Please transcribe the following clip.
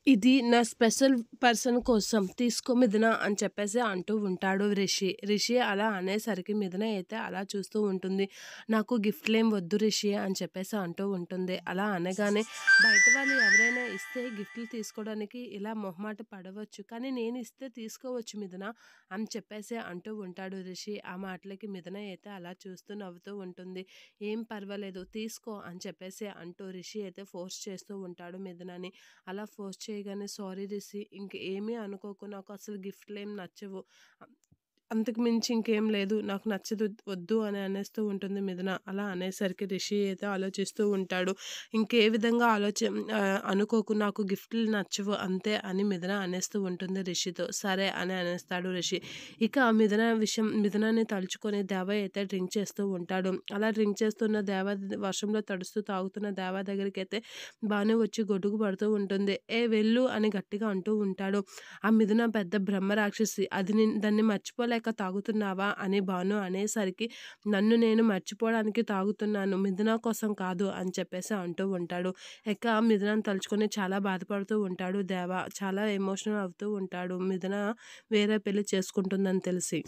ఇది నా special person కోసం తీసుకో మిథున అని చెప్పేసి అంటూ ఉంటాడు రిషి. రిషి అలా అనేసరికి మిథున అయితే అలా చూస్తూ ఉంటుంది. నాకు గిఫ్ట్‌లేం వద్దు రిషి అని చెప్పేసి అంటూ ఉంటుంది. అలా అనగానే బయట వాళ్ళు ఎవరైనా ఇస్తే గిఫ్ట్‌లు తీసుకోవడానికి ఇలా మొహమాట పడవచ్చు. కానీ నేను ఇస్తే తీసుకోవచ్చు మిథున అని చెప్పేసి అంటూ ఉంటాడు రిషి. ఆ మాటలకి మిథున అయితే అలా చూస్తూ నవ్వుతూ ఉంటుంది. ఏం పర్వాలేదు తీసుకో అని చెప్పేసి అంటూ రిషి అయితే ఫోర్స్ చేస్తూ ఉంటాడు మిథునని. అలా ఫోర్స్ చేయగానే సారీ రిషి ఇంక ఏమీ అనుకోకు నాకు అసలు గిఫ్ట్‌లేం నచ్చవు. అంతకు మించి ఇంకేం లేదు. నాకు నచ్చదు వద్దు అని అనేస్తూ ఉంటుంది మిథున. అలా అనేసరికి రిషి అయితే ఆలోచిస్తూ ఉంటాడు. ఇంకే విధంగా అనుకోకు నాకు గిఫ్ట్‌లు నచ్చవు అంతే అని మిథున అనేస్తూ ఉంటుంది రిషితో. సరే అని అనేస్తాడు రిషి. ఇక మిథునాన్ని తలుచుకొని దేవ అయితే డ్రింక్ చేస్తూ ఉంటాడు. అలా డ్రింక్ చేస్తున్న దేవ వర్షంలో తడుస్తూ తాగుతున్న దేవ దగ్గరికైతే భాను వచ్చి గొడుగు పడుతూ ఉంటుంది. ఏ వెళ్ళు అని గట్టిగా అంటూ ఉంటాడు. ఆ మిథున పెద్ద బ్రహ్మ రాక్షసి. అది దాన్ని మర్చిపోలేక తాగుతున్నావా అని భాను అనేసరికి నన్ను నేను మర్చిపోవడానికి తాగుతున్నాను. మిథున కోసం కాదు అని చెప్పేసి అంటూ ఉంటాడు. ఇక మిథునని తలుచుకొని చాలా బాధపడుతూ ఉంటాడు దేవ. చాలా ఎమోషనల్ అవుతూ ఉంటాడు. మిథున వేరే పెళ్లి చేసుకుంటుందని తెలిసి.